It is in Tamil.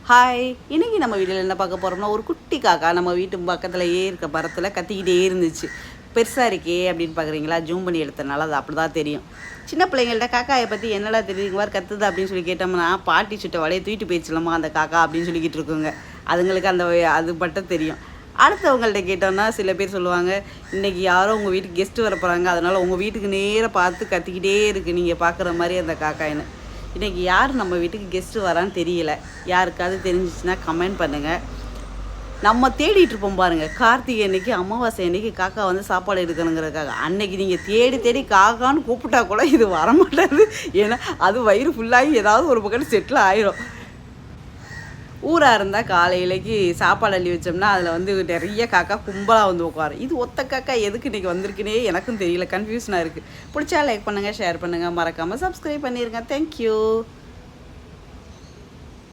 ஹாய், இன்னைக்கு நம்ம வீட்டில் என்ன பார்க்க போகிறோம்னா, ஒரு குட்டி காக்கா நம்ம வீட்டு பக்கத்துலேயே இருக்க மரத்தில் கத்திக்கிட்டே இருந்துச்சு. பெருசாக இருக்கே அப்படின்னு பார்க்குறீங்களா? ஜூம் பண்ணி எடுத்தனால அது அப்படி தான் தெரியும். சின்ன பிள்ளைங்கள்ட்ட காக்காயை பற்றி என்னடா தெரியுங்க மாதிரி கத்துது அப்படின்னு சொல்லி கேட்டோம்னா, பாட்டி சுட்ட வலையை தூக்கிட்டு போயிடுச்சுலம்மா அந்த காக்கா அப்படின்னு சொல்லிக்கிட்டு இருக்குங்க. அதுங்களுக்கு அது மட்டும் தெரியும். அடுத்தவங்கள்ட்ட கேட்டோம்னா சில பேர் சொல்லுவாங்க, இன்றைக்கி யாரோ உங்கள் வீட்டுக்கு கெஸ்ட்டு வர போகிறாங்க, அதனால் உங்கள் வீட்டுக்கு நேராக பார்த்து கத்திக்கிட்டே இருக்குது நீங்கள் பார்க்குற மாதிரி அந்த காக்காயின்னு. இன்றைக்கி யார் நம்ம வீட்டுக்கு கெஸ்ட்டு வரான்னு தெரியல. யாருக்காவது தெரிஞ்சிச்சுன்னா கமெண்ட் பண்ணுங்கள். நம்ம தேடிட்டு இருப்போம் பாருங்கள், கார்த்திகை அன்னைக்கு அமாவாசை அன்னைக்கு காக்கா வந்து சாப்பாடு எடுக்கணுங்கிறதுக்காக. அன்னைக்கு நீங்கள் தேடி தேடி காக்கான்னு கூப்பிட்டா கூட இது வரமாட்டாது. ஏன்னா அது வயிறு ஃபுல்லாகி ஏதாவது ஒரு பக்கம் செட்டில் ஆயிரும். ஊராக இருந்தால் காலையிலைக்கு சாப்பாடு அள்ளி வச்சோம்னா அதில் வந்து நிறைய காக்கா கும்பலாக வந்து உட்காரும். இது ஒத்த காக்கா எதுக்கு இன்றைக்கி வந்திருக்குன்னே எனக்கும் தெரியல, கன்ஃபியூஷனாக இருக்குது. பிடிச்சா லைக் பண்ணுங்கள், ஷேர் பண்ணுங்கள், மறக்காமல் சப்ஸ்கிரைப் பண்ணிடுங்க. தேங்க்யூ.